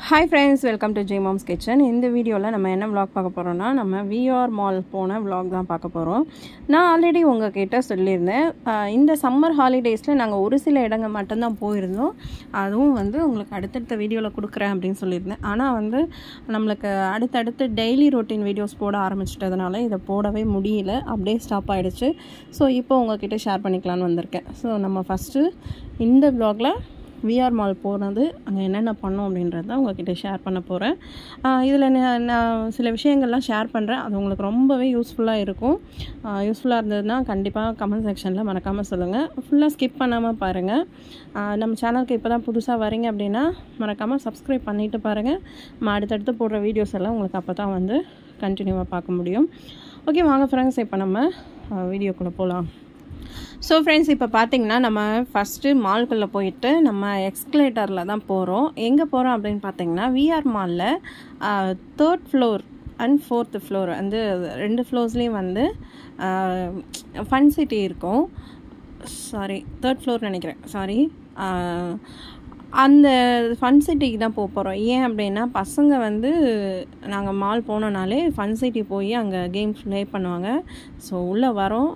Hi friends, welcome to J Mom's Kitchen. இந்த வீடியோல நம்ம என்ன vlog பார்க்க போறோம்னா நம்ம VR மால் போன vlog தான் பார்க்க போறோம். நான் ஆல்ரெடி உங்ககிட்ட சொல்லியிருந்தேன். இந்த சம்மர் ஹாலிடேஸ்ல நாங்க ஒரு சில இடங்கள் மட்டும் தான் போயிருந்தோம். அதுவும் வந்து உங்களுக்கு அடுத்தடுத்த வீடியோல கொடுக்கிறேன் அப்படினு சொல்லியிருந்தேன். ஆனா வந்து நமக்கு அடுத்து டெய்லி ரொட்டீன் வீடியோஸ் போட ஆரம்பிச்சிட்டதனால இத போடவே முடியல. அப்படியே ஸ்டாப் ஆயிடுச்சு. சோ இப்போ உங்ககிட்ட ஷேர் பண்ணிக்கலாம்னு வந்திருக்கேன். சோ நம்ம ஃபர்ஸ்ட் இந்த vlogல VR மால் போனது அங்கே என்னென்ன பண்ணோம் அப்படின்றத உங்ககிட்ட ஷேர் பண்ண போகிறேன். இதில் நான் சில விஷயங்கள்லாம் ஷேர் பண்ணுறேன். அது உங்களுக்கு ரொம்பவே யூஸ்ஃபுல்லாக இருக்கும். யூஸ்ஃபுல்லாக இருந்ததுன்னா கண்டிப்பாக கமெண்ட் செக்ஷனில் மறக்காமல் சொல்லுங்கள். ஃபுல்லாக ஸ்கிப் பண்ணாமல் பாருங்கள். நம்ம சேனலுக்கு இப்போ தான் புதுசாக வரீங்க அப்படின்னா மறக்காமல் சப்ஸ்கிரைப் பண்ணிவிட்டு பாருங்கள். நம்ம அடுத்தடுத்து போடுற வீடியோஸ் எல்லாம் உங்களுக்கு அப்போ தான் வந்து கண்டினியூவாக பார்க்க முடியும். ஓகே வாங்க ஃப்ரெண்ட்ஸ், இப்போ நம்ம வீடியோக்குள்ளே போகலாம். ஸோ ஃப்ரெண்ட்ஸ், இப்போ பார்த்தீங்கன்னா நம்ம ஃபஸ்ட்டு மால்குள்ளே போயிட்டு நம்ம எக்ஸ்கலேட்டரில் தான் போகிறோம். எங்கே போகிறோம் அப்படின்னு பார்த்தீங்கன்னா VR மாலில் 3rd floor and 4th floor வந்து 2 ஃப்ளோர்ஸ்லேயும் வந்து ஃபன் சிட்டி இருக்கும். 3rd ஃப்ளோர் நினைக்கிறேன். அந்த ஃபன் சிட்டிக்கு தான் போகிறோம். ஏன் அப்படின்னா பசங்க வந்து நாங்கள் மால் போனோனாலே ஃபன் சிட்டி போய் அங்கே கேம்ஸ் ப்ளே பண்ணுவாங்க. ஸோ உள்ளே வரோம்.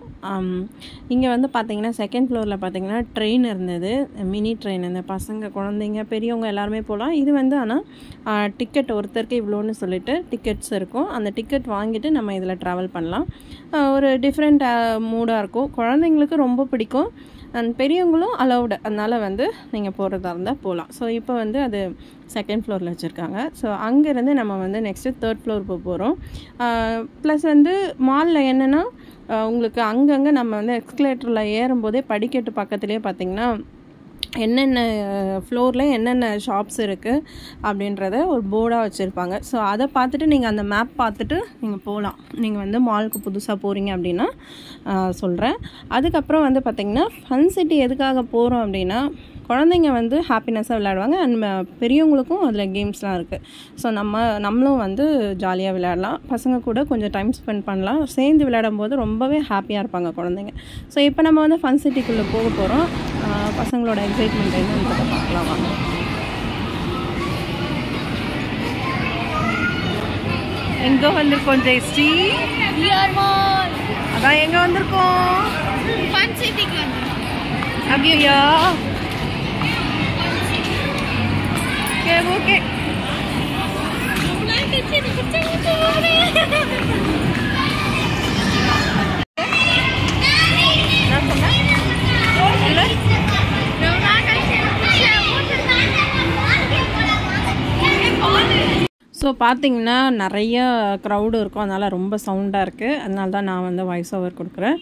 இங்கே வந்து பார்த்திங்கன்னா 2nd ஃப்ளோரில் பார்த்திங்கன்னா ட்ரெயின் இருந்தது, மினி ட்ரெயின். இந்த பசங்க குழந்தைங்க பெரியவங்க எல்லாருமே போகலாம். இது வந்து ஆனால் டிக்கெட் ஒருத்தருக்கு இவ்வளோன்னு சொல்லிட்டு டிக்கெட்ஸ் இருக்கும். அந்த டிக்கெட் வாங்கிட்டு நம்ம இதில் ட்ராவல் பண்ணலாம். ஒரு டிஃப்ரெண்ட் மூடாக இருக்கும். குழந்தைங்களுக்கு ரொம்ப பிடிக்கும் அண்ட் பெரியவங்களும் அலௌடு. அதனால் வந்து நீங்கள் போகிறதா இருந்தால் போகலாம். ஸோ இப்போ வந்து அது 2nd ஃப்ளோரில் வச்சுருக்காங்க. ஸோ அங்கேருந்து நம்ம வந்து நெக்ஸ்ட்டு 3rd ஃப்ளோர் போகிறோம். ப்ளஸ் வந்து மாலில் என்னென்னா உங்களுக்கு அங்கங்கே நம்ம வந்து எக்ஸ்கலேட்டரில் ஏறும்போதே படிக்கட்டு பக்கத்துலேயே பார்த்திங்கன்னா என்னென்ன ஃப்ளோரில் என்னென்ன ஷாப்ஸ் இருக்குது அப்படின்றத ஒரு போர்டாக வச்சுருப்பாங்க. ஸோ அதை பார்த்துட்டு நீங்கள் அந்த மேப் பார்த்துட்டு நீங்கள் போகலாம். நீங்கள் வந்து மாலுக்கு புதுசாக போகிறீங்க அப்படின்னா சொல்கிறேன். அதுக்கப்புறம் வந்து பார்த்திங்கன்னா ஃபன் சிட்டி எதுக்காக போகிறோம் அப்படின்னா குழந்தைங்க வந்து ஹாப்பினஸ்ஸாக விளையாடுவாங்க அண்ட் பெரியவங்களுக்கும் அதில் கேம்ஸ்லாம் இருக்குது. ஸோ நம்மளும் வந்து ஜாலியாக விளையாடலாம். பசங்க கூட கொஞ்சம் டைம் ஸ்பெண்ட் பண்ணலாம். சேர்ந்து விளையாடும் போது ரொம்பவே ஹாப்பியாக இருப்பாங்க குழந்தைங்க. ஸோ இப்போ நம்ம வந்து ஃபன் சிட்டிக்குள்ளே போக போகிறோம். பசங்களோட எக்ஸைட்மெண்ட் என்னன்றதை பார்க்கலாம் வாங்க. எங்கே வந்திருக்கோம் ஜெயஸ்ரீ? VR mall. அதான் எங்கே வந்திருக்கோம்? ஃபன் சிட்டிக்கு வந்திருக்கோம். அப்படியா? ஓகே. ஸோ பார்த்தீங்கன்னா நிறைய க்ரௌடு இருக்கும். அதனால் ரொம்ப சவுண்டாக இருக்குது. அதனால தான் நான் வந்து வாய்ஸ் ஓவர் கொடுக்குறேன்.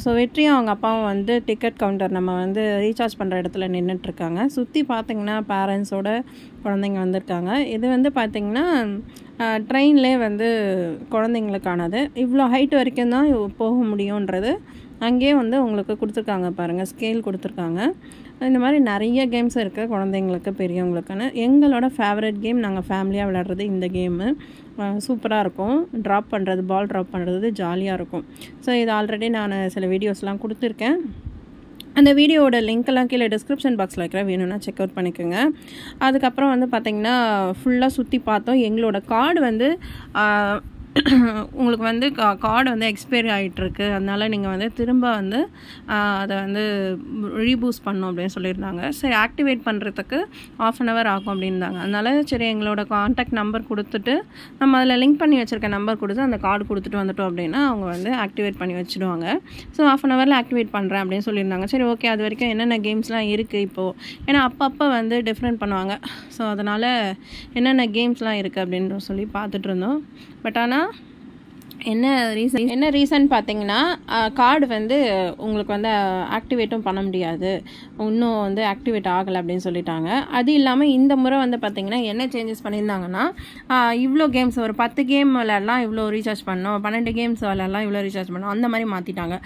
ஸோ வெற்றியும் அவங்க அப்பாவும் வந்து டிக்கெட் கவுண்டர் நம்ம வந்து ரீசார்ஜ் பண்ணுற இடத்துல நின்றுட்டுருக்காங்க. சுற்றி பார்த்திங்கன்னா பேரண்ட்ஸோட குழந்தைங்க வந்திருக்காங்க. இது வந்து பார்த்திங்கன்னா ட்ரெயின்லேயே வந்து குழந்தைங்களுக்கானது. இவ்வளோ ஹைட் வரைக்கும் தான் போக முடியுன்றது அங்கேயே வந்து உங்களுக்கு கொடுத்துருக்காங்க பாருங்கள், ஸ்கேல் கொடுத்துருக்காங்க. இந்த மாதிரி நிறைய கேம்ஸ் இருக்குது குழந்தைங்களுக்கு பெரியவங்களுக்குன்னு. எங்களோட ஃபேவரட் கேம் நாங்கள் ஃபேமிலியாக விளையாடுறது இந்த கேமு. சூப்பராக இருக்கும். பால் ட்ராப் பண்ணுறது ஜாலியாக இருக்கும். ஸோ இது ஆல்ரெடி நான் சில வீடியோஸ்லாம் கொடுத்துருக்கேன். அந்த வீடியோவோட லிங்க்கெல்லாம் கீழே டிஸ்கிரிப்ஷன் பாக்ஸில் வைக்கிறேன், வேணும்னா செக் அவுட் பண்ணிக்கோங்க. அதுக்கப்புறம் வந்து பார்த்திங்கன்னா ஃபுல்லாக சுற்றி பார்த்தோம். எங்களோட கார்டு வந்து உங்களுக்கு வந்து கார்டு வந்து எக்ஸ்பைரி ஆகிட்டுருக்கு. அதனால் நீங்கள் வந்து திரும்ப வந்து அதை வந்து ரீபூஸ்ட் பண்ணணும் அப்படின்னு சொல்லியிருந்தாங்க. சரி, ஆக்டிவேட் பண்ணுறதுக்கு 1/2 hour ஆகும் அப்படின்னாங்க. அதனால் சரி எங்களோட கான்டாக்ட் நம்பர் கொடுத்துட்டு நம்ம அதில் லிங்க் பண்ணி வச்சுருக்க நம்பர் கொடுத்து அந்த கார்டு கொடுத்துட்டு வந்துட்டோம் அப்படின்னா அவங்க வந்து ஆக்டிவேட் பண்ணி வச்சுடுவாங்க. ஸோ 1/2 hourல ஆக்டிவேட் பண்ணுறேன் அப்படின்னு சொல்லியிருந்தாங்க. சரி ஓகே, அது வரைக்கும் என்னென்ன கேம்ஸ்லாம் இருக்குது இப்போது, ஏன்னா அப்பப்போ வந்து டிஃப்ரெண்ட் பண்ணுவாங்க. ஸோ அதனால் என்னென்ன கேம்ஸ்லாம் இருக்குது அப்படின்னு சொல்லி பார்த்துட்டு இருந்தோம். பட் ஆனால் என்ன ரீசன் பார்த்தீங்கன்னா கார்டு வந்து உங்களுக்கு வந்து ஆக்டிவேட்டும் பண்ண முடியாது, இன்னும் வந்து ஆக்டிவேட் ஆகலை அப்படின்னு சொல்லிட்டாங்க. அது இல்லாமல் இந்த முறை வந்து பார்த்திங்கன்னா என்ன சேஞ்சஸ் பண்ணியிருந்தாங்கன்னா இவ்வளோ கேம்ஸ் ஒரு 10 கேம் விளையாடலாம் இவ்வளோ ரீசார்ஜ் பண்ணோம், 12 கேம்ஸ் விளையாடலாம் இவ்வளோ ரீசார்ஜ் பண்ணோம், அந்த மாதிரி மாற்றிட்டாங்க.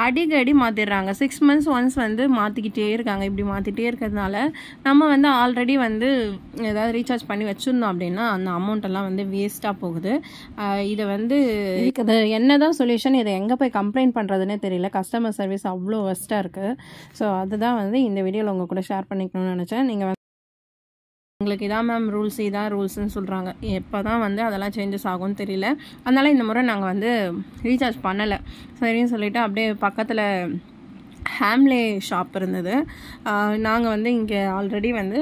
அடிக்கடி மாற்றிடுறாங்க. 6 months ஒன்ஸ் வந்து மாற்றிக்கிட்டே இருக்காங்க. இப்படி மாற்றிட்டே இருக்கிறதுனால நம்ம வந்து ஆல்ரெடி வந்து ஏதாவது ரீசார்ஜ் பண்ணி வச்சுருந்தோம் அப்படின்னா அந்த அமௌண்ட்டெல்லாம் வந்து வேஸ்ட்டாக போகுது. இதை வந்து இது என்னதான் சொல்யூஷன், இதை எங்கே போய் கம்ப்ளைண்ட் பண்ணுறதுனே தெரியல. கஸ்டமர் சர்வீஸ் அவ்வளோ ஒஸ்ட்டாக இருக்குது. ஸோ அதுதான் வந்து இந்த வீடியோவில் உங்கள் கூட ஷேர் பண்ணிக்கணும்னு நினச்சேன். நீங்கள் உங்களுக்கு இதான் மேம் ரூல்ஸ், இதான் ரூல்ஸ்ன்னு சொல்கிறாங்க. எப்போ தான் வந்து அதெல்லாம் சேஞ்சஸ் ஆகும்னு தெரியல. அதனால் இந்த முறை நாங்கள் வந்து ரீசார்ஜ் பண்ணலை. சரின்னு சொல்லிவிட்டு அப்படியே பக்கத்தில் ஹேம்லே ஷாப் இருந்தது. நாங்கள் வந்து இங்கே ஆல்ரெடி வந்து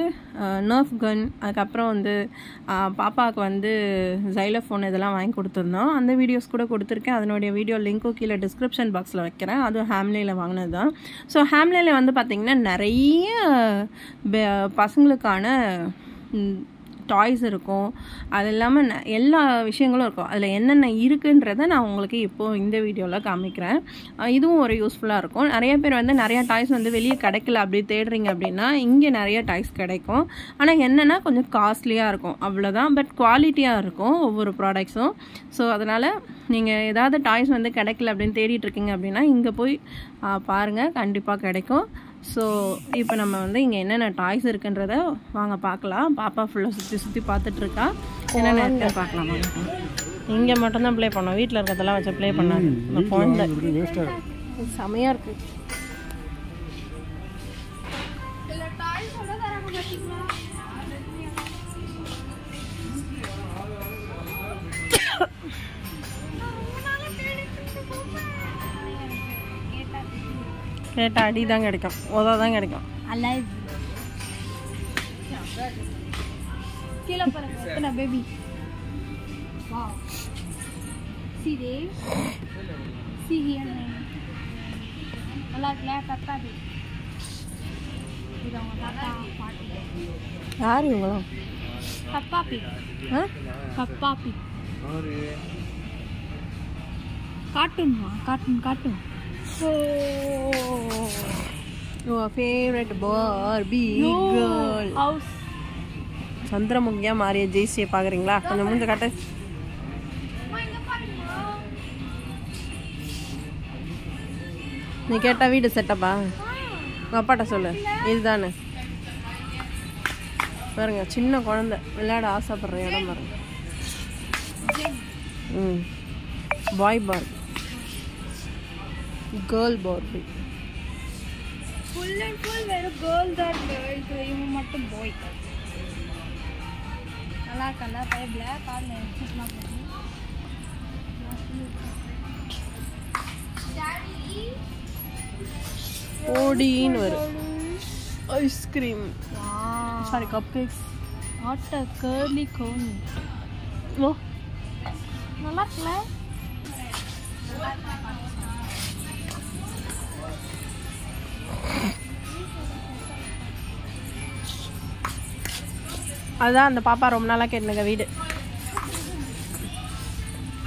நர்ஃப் கன், அதுக்கப்புறம் வந்து பாப்பாவுக்கு வந்து ஜைலோஃபோன் இதெல்லாம் வாங்கி கொடுத்துருந்தோம். அந்த வீடியோஸ் கூட கொடுத்துருக்கேன். அதனுடைய வீடியோ லிங்க்கும் கீழே டிஸ்கிரிப்ஷன் பாக்ஸில் வைக்கிறேன். அதுவும் ஹேம்லேயில் வாங்கினது தான். ஸோ ஹேம்லேயில் வந்து பார்த்திங்கன்னா நிறைய பசங்களுக்கான டாய்ஸ் இருக்கும். அது இல்லாமல் எல்லா விஷயங்களும் இருக்கும். அதில் என்னென்ன இருக்குன்றதை நான் உங்களுக்கு இப்போது இந்த வீடியோவில் காமிக்கிறேன். இதுவும் ஒரு யூஸ்ஃபுல்லாக இருக்கும். நிறைய பேர் வந்து நிறையா டாய்ஸ் வந்து வெளியே கிடைக்கல அப்படி தேடுறீங்க அப்படின்னா இங்கே நிறைய டாய்ஸ் கிடைக்கும். ஆனால் என்னென்னா கொஞ்சம் காஸ்ட்லியாக இருக்கும், அவ்வளோதான். பட் குவாலிட்டியாக இருக்கும் ஒவ்வொரு ப்ராடக்ட்ஸும். ஸோ அதனால் நீங்கள் ஏதாவது டாய்ஸ் வந்து கிடைக்கல அப்படின்னு தேடிட்டுருக்கீங்க அப்படின்னா இங்கே போய் பாருங்கள், கண்டிப்பாக கிடைக்கும். ஸோ இப்போ நம்ம வந்து இங்கே என்னென்ன டாய்ஸ் இருக்குன்றத வாங்க பார்க்கலாம். பாப்பா ஃபுல்லாக சுற்றி பார்த்துட்ருக்கா. என்னென்ன இருக்குன்னு பார்க்கலாம். இங்கே மட்டும்தான் ப்ளே பண்ணோம், வீட்டில் இருக்கிறதெல்லாம் வச்சு ப்ளே பண்ணாது. இந்த குழந்தை செமையாக இருக்குது. கேட்டால் அடி தான் கிடைக்கும், உதவ தான் கிடைக்கும். கீழே பாருங்க எத்தனை baby. Wow, see this, see here. நல்லா இருக்குல்ல கப்பா பேபி. இது அவங்க தாத்தா பாட்டி. யார் இவங்களாம்? கப்பா பேபி. கப்பா பேபி கார்ட்டூன்மா, cartoon. Your favorite Barbie girl. House. சந்திரமுகியா மாறிய ஜெய்சியை பார்க்குறீங்களா? கொஞ்சம் மூஞ்ச காட்டு. நீ கேட்டால் வீடு செட்டப்பா? உங்கள் அப்பாட்ட சொல்லு இதுதானே. பாருங்க, சின்ன குழந்தை விளையாட ஆசைப்படுற இடம் பாருங்க. Boy Barbie, girl Barbie. Full and full வெறும் கேர்ள் தான் இருக்கு. இவன் மட்டும் பாய். நல்லா இருக்கல பைப்ல கால்ல சும்மா போடு. டாடி ஓடின்னு வரும். Ice cream, sorry cupcakes. What a curly cone. Oh நல்லா இருக்குல்ல? அதுதான் அந்த பாப்பா ரொம்ப நாளாக கேட்டுங்க வீடு.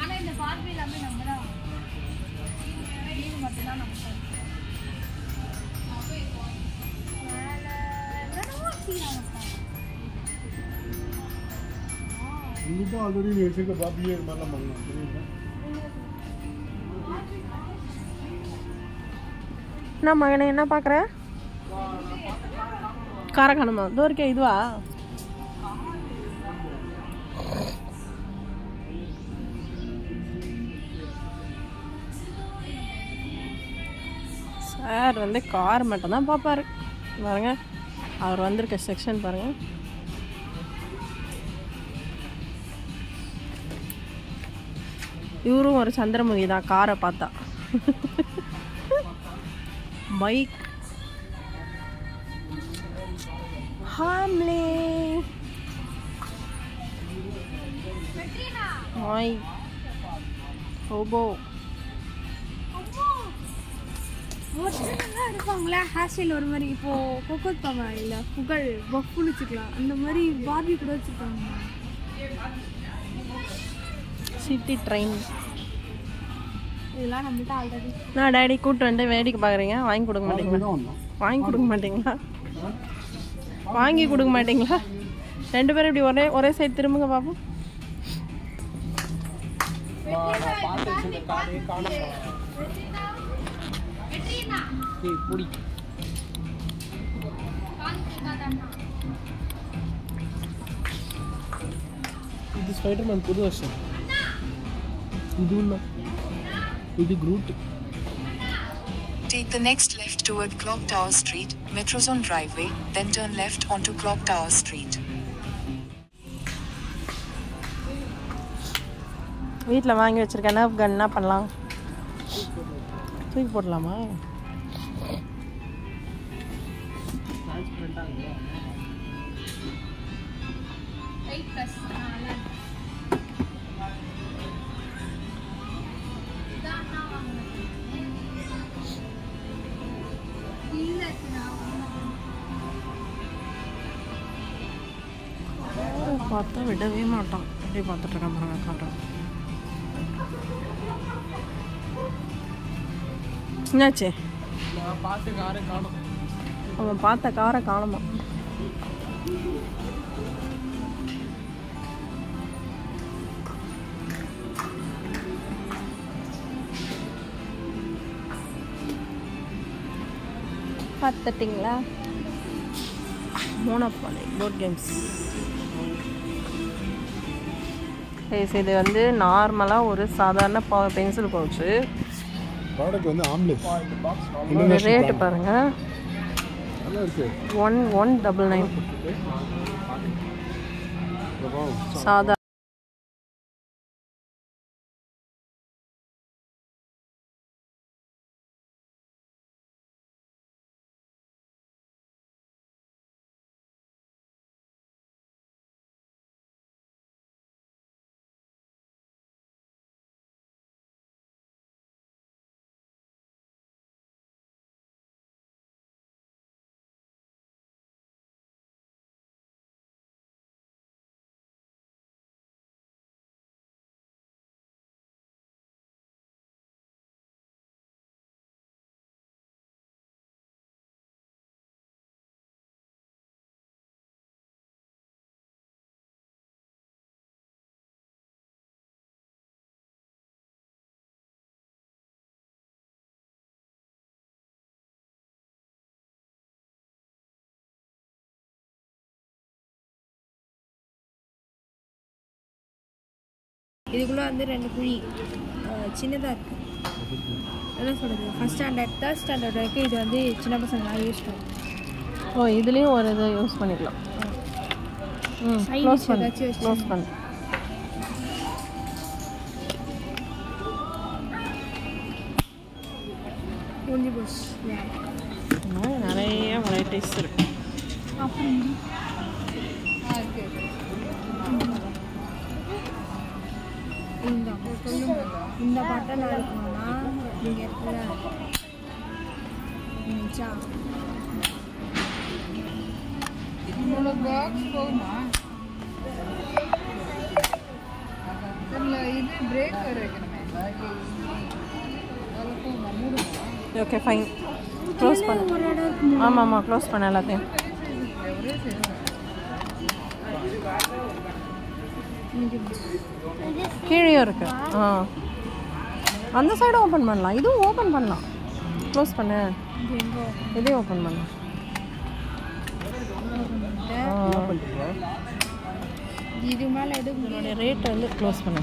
ஆனால் இந்த பார்பி எல்லாமே நம்ம தான் மட்டும்தான் நம்ம என்ன மகனே என்ன பார்க்குற? காரக்கானமா இதோ இருக்கே, இதுவா? சார் வந்து கார் மட்டும் தான் பார்ப்பாரு பாருங்க. அவர் வந்திருக்க செக்ஷன் பாருங்க. இவரும் ஒரு சந்திரமுகி தான் காரை பார்த்தா. Bike, Hamleys, hi hobo. இருப்பாங்களா ஹேர் ஸ்டைல் ஒரு மாதிரி. இப்போ கொக்கோத் பாமா இல்லை புகழ் பஃப்னு வச்சுக்கலாம், அந்த மாதிரி பார்பி கூட வச்சுருக்காங்க. சிட்டி ட்ரெயின் இதெல்லாம் நம்மள்ட்ட ஆல்ரெடி. நான் டேடி கூப்பிட்டு வந்து வேடிக்கை பார்க்குறீங்க, வாங்கி கொடுக்க மாட்டீங்களா? வாங்கி கொடுக்க மாட்டீங்களா? வாங்கி கொடுக்க மாட்டீங்களா? ரெண்டு பேரும் இப்படி ஒரே சைடு திரும்புங்க பாப்போம். இது ஸ்பைடர்மேன் புது வருஷம். இது Groot. Take the next left toward Clock Tower Street, Metrozone Driveway, then turn left onto Clock Tower Street. வீட்டில் வாங்கி வச்சுருக்க நர்ஃப் கன் என்ன பண்ணலாம்? தூக்கி போடலாமா? பார்த்தா விடவே மாட்டான். அப்படியே பார்த்துட்டு இருக்கான் பாருங்க காட்டுறேன். என்னாச்சு? நான் பார்த்த காரை காணும். அவன் பார்த்த காரை காணுமா? பார்த்துட்டிங்களா? Monopoly board games. இது வந்து நார்மலாக ஒரு சாதாரண பென்சில் பவுச்சு. ப்ராடக்ட் வந்து ஆம்லெஸ். ரேட்டு பாருங்கள், 1199. சாதா இதுக்குள்ளே வந்து 2 குழி சின்னதாக இருக்குது. என்ன சொல்கிறது, ஃபஸ்ட் ஸ்டாண்டர்ட் 3rd ஸ்டாண்டர்ட் வரைக்கும் இது வந்து சின்ன பசங்களாம் யூஸ் பண்ணும். ஓ, இதுலேயும் ஒரு இது யூஸ் பண்ணிக்கலாம். க்ளோஸ் பண்ணு, க்ளோஸ் பண்ணு. முடிஞ்சு போச்சு. நிறைய வெரைட்டிஸ் இருக்கு. அப்புறம் இந்த பாட்டை நான் இருக்கணும்னா இங்கே இருக்கிற பாக்ஸ் போகுமா? இது பிரேக் வைக்கணுமே. ஓகே ஃபைன், க்ளோஸ் பண்ணு. ஆமாம் ஆமாம், க்ளோஸ் பண்ண எல்லாத்தையும். கீழே இருக்கு. அந்த சைடும் ஓப்பன் பண்ணலாம், இதுவும் ஓப்பன் பண்ணலாம். க்ளோஸ் பண்ணு, இதையும் ஓப்பன் பண்ணலாம். இது மேலே எதுவும் இதோடைய ரேட் வந்து க்ளோஸ் பண்ணு.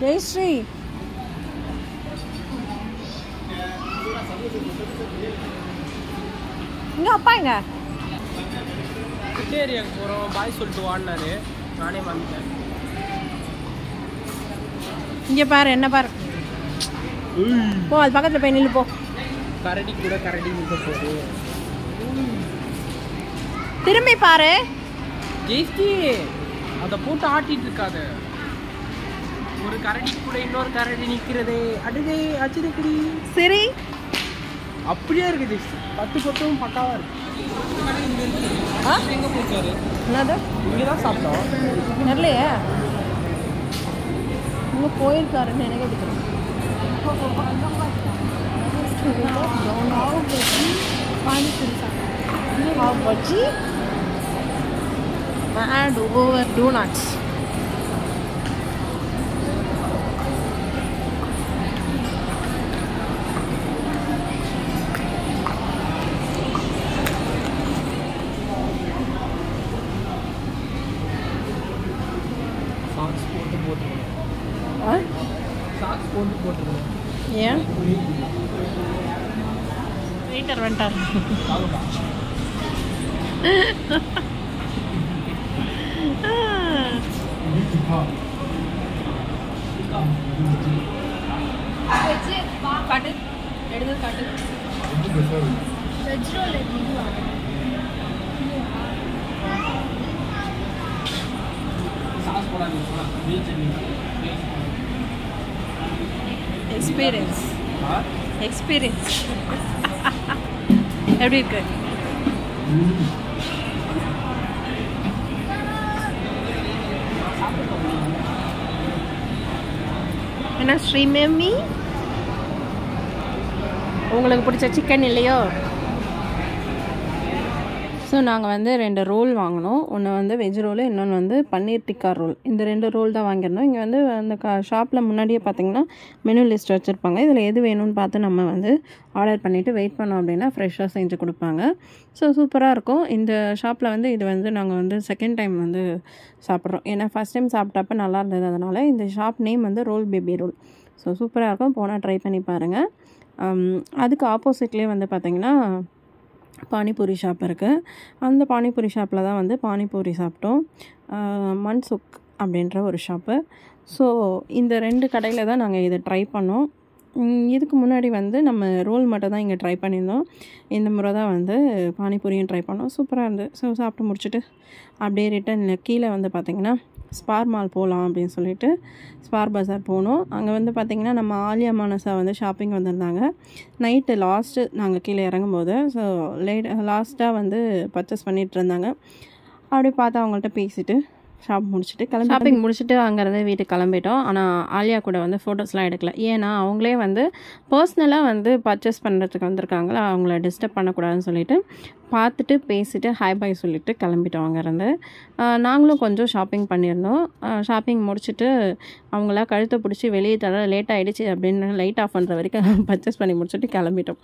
ஜெயஸ்ரீ, இங்க அப்பா எங்க? ஏரியாவுக்கு போகிறோம், பாய் சொல்லிட்டு வாடினாரு, நானே வந்துட்டேன். இங்கே பாரு, என்ன பாரு. போ, அது பக்கத்தில் போய் நில்லு போ. கரடி கூட கரடி நிற்க போகுது. திரும்பி பாரு. ஜெய்ஸ்டி, அதை போட்டு ஆட்டிட்டு இருக்காது. ஒரு கரடி கூட இன்னொரு கரடி நிற்கிறது. அடுதே அச்சுதக்குடி சரி, அப்படியே இருக்கு ஜெய்ஸ்டி. 10 பொட்டும் பக்காவாக இருக்கு. எங்கே போச்சாரு? என்னது? இங்கே தான் சாப்பிட்டோம். தெரியலையே, இங்கே போயிருக்காருன்னு எனக்கு எடுக்கிறேன். Bajji and over donuts. Socks போட்டு போட்டுருக்கோம். சாக்ஸ் போட்டுருக்கோம். ஏன் வெயிட்டர் வந்துட்டார். காட்டு எடுத்து காட்டு. வெஜ் ரோல் சாஸ் போடாதீங்க. எக்ஸ்பீரியன்ஸ் எப்படி இருக்கு? என்ன ஸ்ரீமேமி உங்களுக்கு பிடிச்ச சிக்கன் இல்லையோ? ஸோ நாங்கள் வந்து 2 ரோல் வாங்கினோம். ஒன்று வந்து வெஜ் ரோல், இன்னொன்று வந்து பன்னீர் டிக்கா ரோல். இந்த 2 ரோல் தான் வாங்கியிருந்தோம். இங்கே வந்து அந்த ஷாப்பில் முன்னாடியே பார்த்திங்கன்னா மெனு லிஸ்ட் வச்சுருப்பாங்க. இதில் எது வேணும்னு பார்த்து நம்ம வந்து ஆர்டர் பண்ணிவிட்டு வெயிட் பண்ணோம் அப்படின்னா ஃப்ரெஷ்ஷாக செஞ்சு கொடுப்பாங்க. ஸோ சூப்பராக இருக்கும். இந்த ஷாப்பில் வந்து இது வந்து நாங்கள் வந்து செகண்ட் டைம் வந்து சாப்பிட்றோம். ஏன்னா ஃபஸ்ட் டைம் சாப்பிட்டப்ப நல்லா இருந்தது. அதனால் இந்த ஷாப் நேம் வந்து ரோல் பேபி ரோல். ஸோ சூப்பராக இருக்கும். போனால் ட்ரை பண்ணி பாருங்கள். அதுக்கு ஆப்போசிட்லேயே வந்து பார்த்திங்கன்னா பானிபூரி ஷாப் இருக்குது. அந்த பானிபூரி ஷாப்பில் தான் வந்து பானிபூரி சாப்பிட்டோம். மன்சுக் அப்படின்ற ஒரு ஷாப்பு. ஸோ இந்த 2 கடையில் தான் நாங்கள் இதை ட்ரை பண்ணோம். இதுக்கு முன்னாடி வந்து நம்ம ரோல் மட்டும் தான் இங்கே ட்ரை பண்ணியிருந்தோம். இந்த முறை தான் வந்து பானிபூரியும் ட்ரை பண்ணோம். சூப்பராக இருந்தது. ஸோ சாப்பிட்டு முடிச்சுட்டு அப்படியே ரிட்டன் கீழே வந்து பார்த்திங்கன்னா ஸ்பார் மால் போகலாம் அப்படின்னு சொல்லிட்டு ஸ்பார் பஜார் போனோம். அங்கே வந்து பார்த்திங்கன்னா நம்ம ஆலியா மானசா வந்து ஷாப்பிங் வந்திருந்தாங்க. நைட்டு லாஸ்ட்டு நாங்கள் கீழே இறங்கும்போது ஸோ லாஸ்ட்டாக வந்து பர்ச்சேஸ் பண்ணிகிட்டு இருந்தாங்க. அப்படியே பார்த்து அவங்கள்ட்ட பேசிவிட்டு ஷாப்பிங் முடிச்சுட்டு அங்கேருந்து வீட்டுக்கு கிளம்பிட்டோம். ஆனால் ஆலியா கூட வந்து ஃபோட்டோஸ்லாம் எடுக்கல. ஏன்னா அவங்களே வந்து பர்சனலாக வந்து பர்ச்சேஸ் பண்ணுறதுக்கு வந்திருக்காங்களா, அவங்கள டிஸ்டர்ப் பண்ணக்கூடாதுன்னு சொல்லிட்டு பார்த்துட்டு பேசிவிட்டு ஹாய் பாய் சொல்லிவிட்டு கிளம்பிட்டோம் அங்கேருந்து. நாங்களும் கொஞ்சம் ஷாப்பிங் பண்ணியிருந்தோம். ஷாப்பிங் முடிச்சுட்டு அவங்கள கழுத்தை பிடிச்சி வெளியே தர லேட் ஆகிடுச்சு அப்படின்னு லைட் ஆஃப் பண்ணுற வரைக்கும் பர்ச்சேஸ் பண்ணி முடிச்சுட்டு கிளம்பிட்டோம்.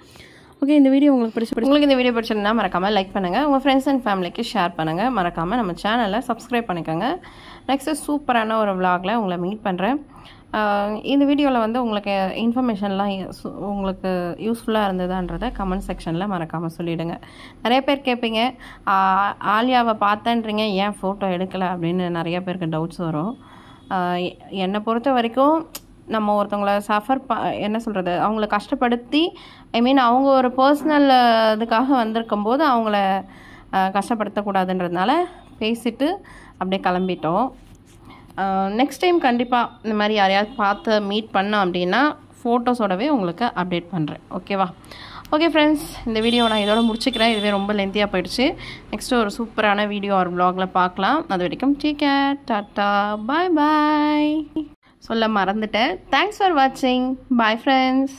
ஓகே, இந்த வீடியோ உங்களுக்கு இந்த வீடியோ பிடிச்சிருந்தா மறக்காமல் லைக் பண்ணுங்கள். உங்கள் ஃப்ரெண்ட்ஸ் அண்ட் ஃபேமிலிக்கு ஷேர் பண்ணுங்கள். மறக்காமல் நம்ம சேனலை சப்ஸ்கிரைப் பண்ணிக்கோங்க. நெக்ஸ்ட்டு சூப்பரான ஒரு விலாகில் உங்களை மீட் பண்ணுறேன். இந்த வீடியோவில் வந்து உங்களுக்கு இன்ஃபர்மேஷன்லாம் உங்களுக்கு யூஸ்ஃபுல்லாக இருந்ததுன்றதை கமெண்ட் செக்ஷனில் மறக்காமல் சொல்லிவிடுங்க. நிறைய பேர் கேட்பீங்க, ஆலியாவை பார்த்தேன்றீங்க, ஏன் ஃபோட்டோ எடுக்கலை அப்படின்னு நிறைய பேருக்கு டவுட்ஸ் வரும். என்னை பொறுத்த வரைக்கும் நம்ம ஒருத்தவங்கள என்ன சொல்கிறது, அவங்கள கஷ்டப்படுத்தி அவங்க ஒரு பர்சனல் இதுக்காக வந்திருக்கும்போது அவங்கள கஷ்டப்படுத்தக்கூடாதுன்றதுனால பேசிட்டு அப்படியே கிளம்பிட்டோம். நெக்ஸ்ட் டைம் கண்டிப்பாக இந்த மாதிரி யாரையாவது பார்த்து மீட் பண்ணோம் அப்படின்னா ஃபோட்டோஸோடவே உங்களுக்கு அப்டேட் பண்ணுறேன். ஓகேவா? ஓகே ஃப்ரெண்ட்ஸ், இந்த வீடியோ நான் இதோட முடிச்சுக்கிறேன். இதுவே ரொம்ப லென்த்தியாக போயிடுச்சு. நெக்ஸ்ட்டு ஒரு சூப்பரான வீடியோ ஒரு வ்ளாகில் பார்க்கலாம். அது வரைக்கும் டேக் கேர், டாட்டா, பாய் பாய் சொல்ல மறந்துட்டேன். தேங்க்ஸ் ஃபார் வாட்சிங். Bye friends.